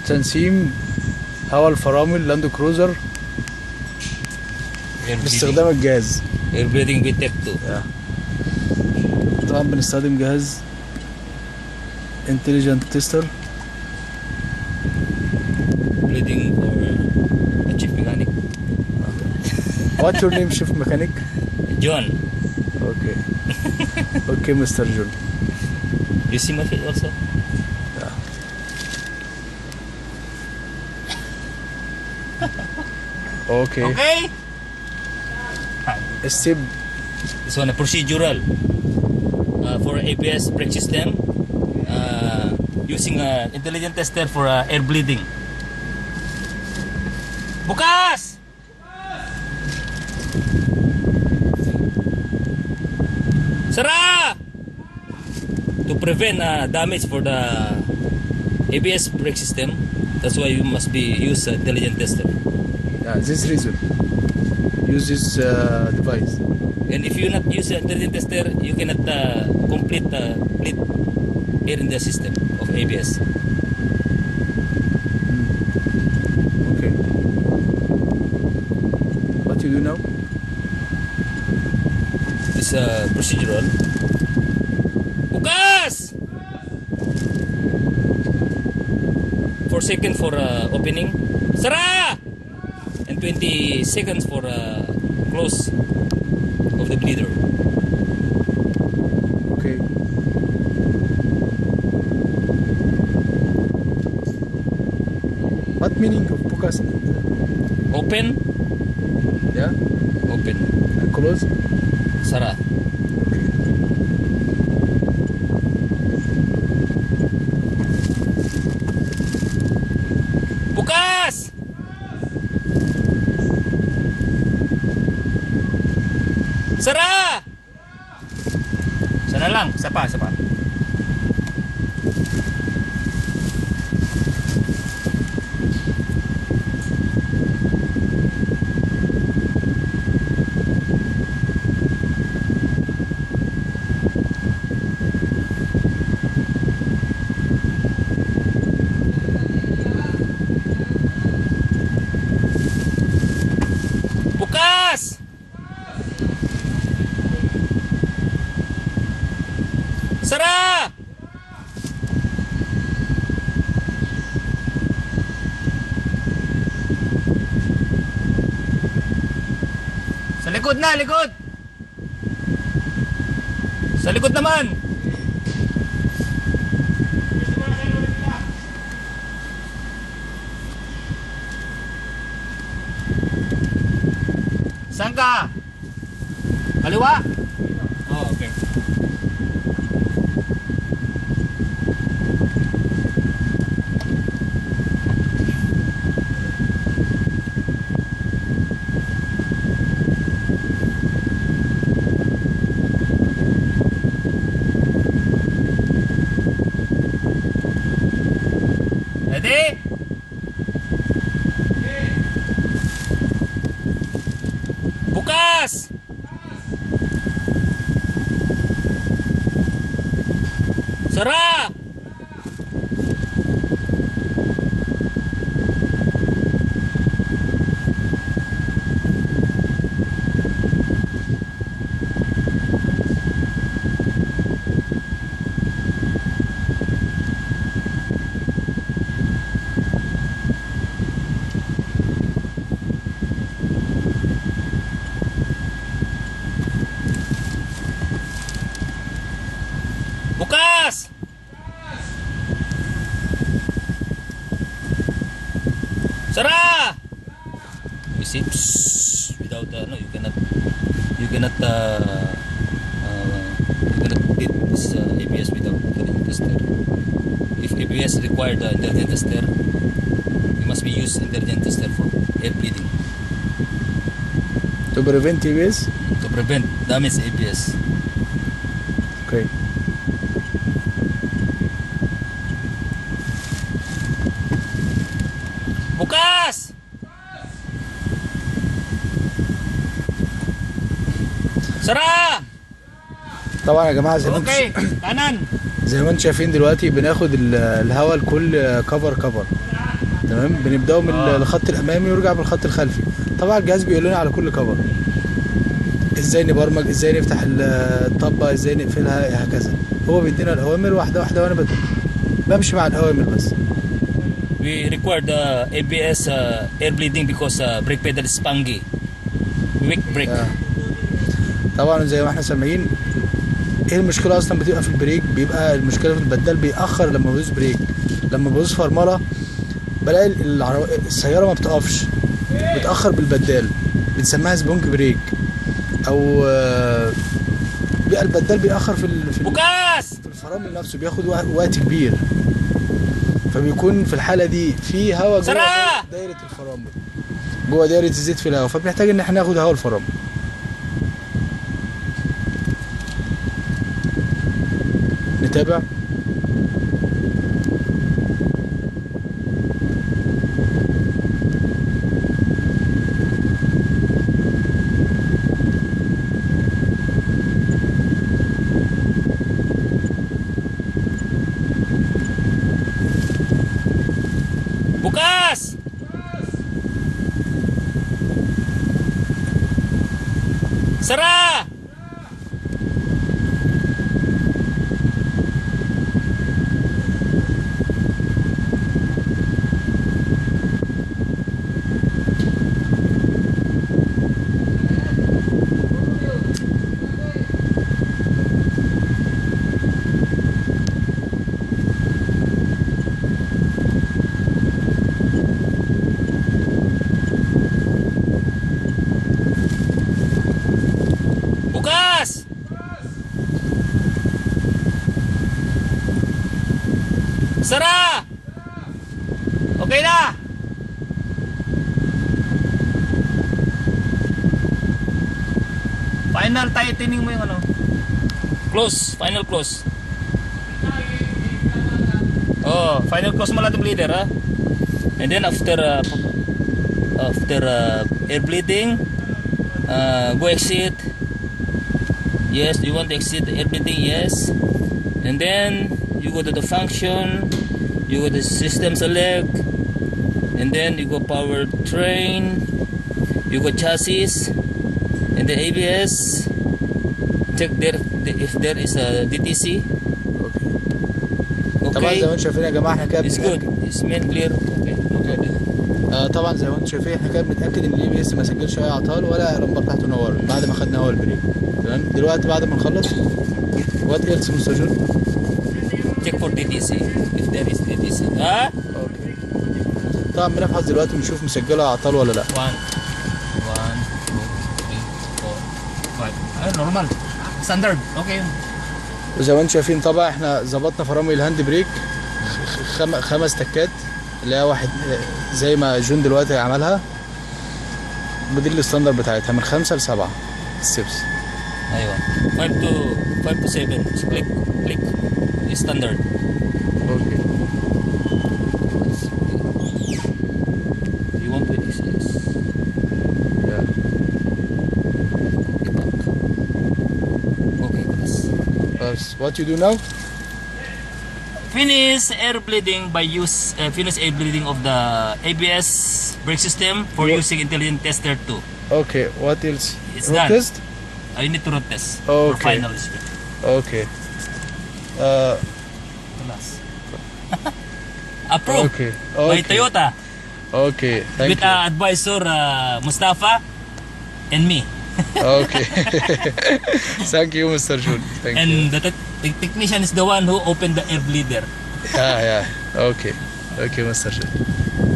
تنسيم هواء الفرامل لاند كروزر باستخدام الجهاز اير بريدنج بتك 2. طبعا بنستخدم جهاز انتليجنت تيستر. بريدنج اور تشيف ميكانيك. What's your name, chief mechanic? John. Okay. Okay, Mr. John. You see my face also? Yeah. Okay. Okay. Step. This one a procedural for ABS brake system using intelligent tester for air bleeding. Bukas! Sara! To prevent damage for the ABS brake system, that's why you must use intelligent tester. Yeah, this reason. Use this device. And if you not use the intelligent tester, you cannot complete air in the system of ABS. Okay. What you do now? This procedural. Bukas! 4 seconds for opening. Sara! And 20 seconds for close of the bleeder. Okay. What meaning of bukas? Open, Yeah. open. And close. Sara. Okay. Bukas! Sara! Sana lang, isa pa, isa pa. Bukas! Sara! Sa likod na, likod! Sa likod naman! Saan ka? Kaliwa? Oh, okay. Ready? Bukas! Sara! Bukas! Sara! You see, without no, you cannot hit this ABS without intelligent tester. If ABS required intelligent tester, you must be use intelligent tester for air bleeding To prevent TBS? to prevent damage ABS. Okay. Bukas! سرعة. طبعا يا جماعه اوكي kanan. زي ما انتم شايفين دلوقتي بناخد الهواء لكل كفر تمام، بنبداه من آه. الخط الامامي ويرجع بالخط الخلفي. طبعا الجهاز بيقول لنا على كل كفر ازاي نبرمج، ازاي نفتح الطبه، ازاي نقفلها، هكذا. هو بيدينا الاوامر واحده واحده، وانا بمشي مع الاوامر بس. We require the ABS air bleeding because brake pedal is spongy. Weak brake. آه. طبعا زي ما احنا سامعين، ايه المشكله اصلا بتبقى في البريك؟ بيبقى المشكله في البدال بيأخر لما بدوس بريك. لما بدوس فرمله بلاقي السياره ما بتقفش، بتأخر بالبدال، بنسميها سبونج بريك. او بيبقى البدال بيأخر بوكاس! في الفرامل نفسه، بياخد وقت كبير. فبيكون في الحاله دي في هواء جوه سرعة! دايره الفرامل، جوه دايره الزيت في الهواء، فبنحتاج ان احنا ناخد هواء الفرامل. نتابع. بوكاس! سرعة! بوكاس! Sara! Okay na! Final tightening mo yung ano. Close. Final close. Oh, final close mo lang yung bleeder, ha? And then after air bleeding, go exit. Yes, you want to exit the air bleeding? Yes. And then you go to the function, you go to system select, and then you go power train, you go chassis, and the ABS. Check there if there is a DTC. طبعا زي Okay, ما انتم شايفين يا جماعه، احنا كده it's good. بنتاكد. It's main clear. Okay. طبعا زي ما انتم شايفين احنا كده بنتاكد ان الاي بي اس ما سجلش اي اعطال ولا اللمبه بتاعته نورت بعد ما خدنا هوا البريك. تمام، دلوقتي بعد ما نخلص، وات ايلس مستر جون؟ Check for DTC if there is DTC. ها؟ اوكي. طبعا بنفحص دلوقتي بنشوف مسجله اعطال ولا لا. 1 1 2 3 4 5. normal. Standard. Okay. وزي ما انتم شايفين طبعا احنا ظبطنا فرامل الهاند بريك 5 تكات، اللي هي واحد زي ما جون دلوقتي عملها. ودي الستاندر بتاعتها من 5 ل 7 ستيبس. ايوه 5 to 7 click standard. اوكي. You want to exercise. Yeah. Okay, class. What you do now? Finish air bleeding by finish air bleeding of the ABS brake system for What? using intelligent tester 2. Okay. What else? It's Road done. test? I need to road test for Okay. final speed. Okay. Class. Approve Okay. by Okay. Toyota Okay. Thank with you. advisor Mustafa and me. Okay. Thank you, Mr. Jun. Thank you. And the technician is the one who opened the air bleeder. Yeah. Okay. Okay, Mr. Jun.